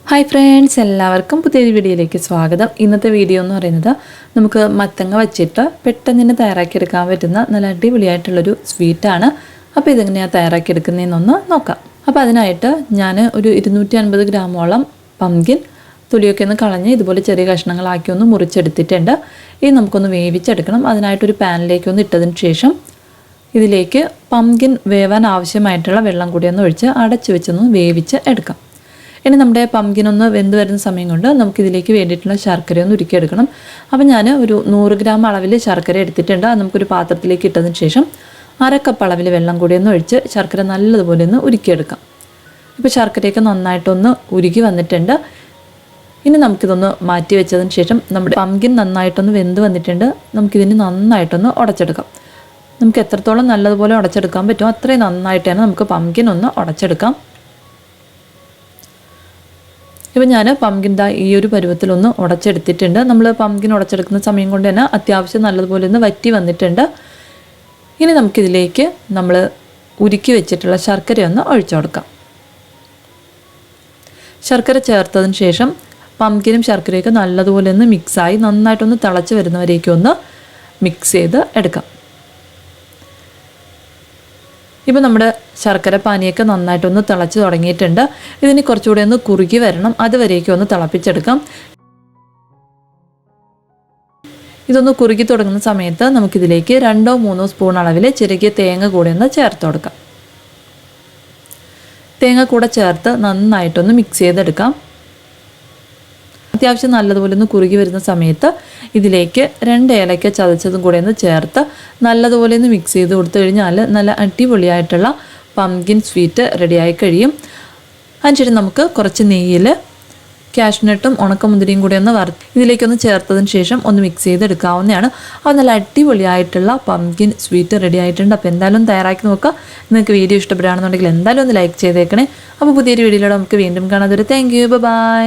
Hi friends, എല്ലാവർക്കും പുതിയൊരു വീഡിയോയിലേക്ക് സ്വാഗതം. ഇന്നത്തെ വീഡിയോ എന്ന് പറയുന്നത് നമുക്ക് മത്തങ്ങ വച്ചിട്ട് പെട്ടെന്ന് തന്നെ തയ്യാറാക്കിയെടുക്കാൻ പറ്റുന്ന നല്ല അടിപൊളിയായിട്ടുള്ളൊരു സ്വീറ്റാണ്. അപ്പോൾ ഇതെങ്ങനെയാണ് തയ്യാറാക്കിയെടുക്കുന്നതെന്നൊന്ന് നോക്കാം. അപ്പോൾ അതിനായിട്ട് ഞാൻ ഒരു 250 ഗ്രാമോളം പംകിൻ തൊലിയൊക്കെ ഒന്ന് കളഞ്ഞ് ഇതുപോലെ ചെറിയ കഷ്ണങ്ങളാക്കി ഒന്ന് മുറിച്ചെടുത്തിട്ടുണ്ട്. ഇത് നമുക്കൊന്ന് വേവിച്ചെടുക്കണം. അതിനായിട്ടൊരു പാനിലേക്ക് ഒന്ന് ഇട്ടതിന് ശേഷം ഇതിലേക്ക് പംകിൻ വേവാൻ ആവശ്യമായിട്ടുള്ള വെള്ളം കൂടി ഒന്ന് ഒഴിച്ച് അടച്ചു വെച്ചൊന്ന് വേവിച്ച് എടുക്കാം. ഇനി നമ്മുടെ പംകിൻ ഒന്ന് വെന്ത് വരുന്ന സമയം കൊണ്ട് നമുക്കിതിലേക്ക് വേണ്ടിയിട്ടുള്ള ശർക്കര ഒന്ന് ഉരുക്കിയെടുക്കണം. അപ്പോൾ ഞാൻ ഒരു 100 ഗ്രാം അളവിൽ ശർക്കര എടുത്തിട്ടുണ്ട്. അത് നമുക്കൊരു പാത്രത്തിലേക്ക് ഇട്ടതിന് ശേഷം 1/2 കപ്പ് അളവിൽ വെള്ളം കൂടി ഒന്ന് ഒഴിച്ച് ശർക്കര നല്ലതുപോലെ ഒന്ന് ഉരുക്കിയെടുക്കാം. ഇപ്പോൾ ശർക്കരയൊക്കെ നന്നായിട്ടൊന്ന് ഉരുക്കി വന്നിട്ടുണ്ട്. ഇനി നമുക്കിതൊന്ന് മാറ്റി വെച്ചതിന് ശേഷം നമ്മുടെ പംകിൻ നന്നായിട്ടൊന്ന് വെന്ത് വന്നിട്ടുണ്ട്. നമുക്കിതിന് നന്നായിട്ടൊന്ന് ഉടച്ചെടുക്കാം. നമുക്ക് എത്രത്തോളം നല്ലതുപോലെ ഉടച്ചെടുക്കാൻ പറ്റുമോ അത്രയും നന്നായിട്ട് തന്നെ നമുക്ക് പംകിൻ ഒന്ന് ഉടച്ചെടുക്കാം. ഇപ്പോൾ ഞാൻ പംകിൻ ഈ ഒരു പരുവത്തിലൊന്ന് ഉടച്ചെടുത്തിട്ടുണ്ട്. നമ്മൾ പംകിൻ ഉടച്ചെടുക്കുന്ന സമയം കൊണ്ട് തന്നെ അത്യാവശ്യം നല്ലതുപോലെ ഒന്ന് വറ്റി വന്നിട്ടുണ്ട്. ഇനി നമുക്കിതിലേക്ക് നമ്മൾ ഉരുക്കി വെച്ചിട്ടുള്ള ശർക്കരയൊന്ന് ഒഴിച്ചു കൊടുക്കാം. ശർക്കര ചേർത്തതിന് ശേഷം പംകിനും ശർക്കരയൊക്കെ നല്ലതുപോലെ ഒന്ന് മിക്സായി നന്നായിട്ടൊന്ന് തിളച്ച് വരുന്നവരേക്കും ഒന്ന് മിക്സ് ചെയ്ത് എടുക്കാം. ഇപ്പോൾ നമ്മുടെ ശർക്കര പാനിയൊക്കെ നന്നായിട്ടൊന്ന് തിളച്ച് തുടങ്ങിയിട്ടുണ്ട്. ഇതിന് കുറച്ചുകൂടി ഒന്ന് കുറുകി വരണം. അതുവരേക്കും ഒന്ന് തിളപ്പിച്ചെടുക്കാം. ഇതൊന്ന് കുറുകി തുടങ്ങുന്ന സമയത്ത് നമുക്കിതിലേക്ക് 2-3 സ്പൂൺ അളവിൽ ചെറിയ തേങ്ങ കൂടി ഒന്ന് ചേർത്ത് കൊടുക്കാം. തേങ്ങ കൂടെ ചേർത്ത് നന്നായിട്ടൊന്ന് മിക്സ് ചെയ്തെടുക്കാം. അത്യാവശ്യം നല്ലതുപോലെ ഒന്ന് കുറുകി വരുന്ന സമയത്ത് ഇതിലേക്ക് 2 ഏലക്ക ചതച്ചതും കൂടെ ഒന്ന് ചേർത്ത് നല്ലതുപോലെ ഒന്ന് മിക്സ് ചെയ്ത് കൊടുത്തു കഴിഞ്ഞാൽ നല്ല അടിപൊളിയായിട്ടുള്ള പംകിൻ സ്വീറ്റ് റെഡിയായി കഴിയും. അതിനുശേഷം നമുക്ക് കുറച്ച് നെയ്യിൽ കാഷ്നട്ടും ഉണക്കമുന്തിരിയും കൂടി ഒന്ന് ഇതിലേക്കൊന്ന് ചേർത്തതിന് ശേഷം ഒന്ന് മിക്സ് ചെയ്തെടുക്കാവുന്നതാണ്. അത് നല്ല അടിപൊളിയായിട്ടുള്ള പംകിൻ സ്വീറ്റ് റെഡി ആയിട്ടുണ്ട്. അപ്പോൾ എന്തായാലും തയ്യാറാക്കി നോക്കുക. നിങ്ങൾക്ക് വീഡിയോ ഇഷ്ടപ്പെടുകയാണെന്നുണ്ടെങ്കിൽ എന്തായാലും ഒന്ന് ലൈക്ക് ചെയ്തേക്കണേ. അപ്പോൾ പുതിയൊരു വീഡിയോയിലൂടെ നമുക്ക് വീണ്ടും കാണാം. Thank you, by.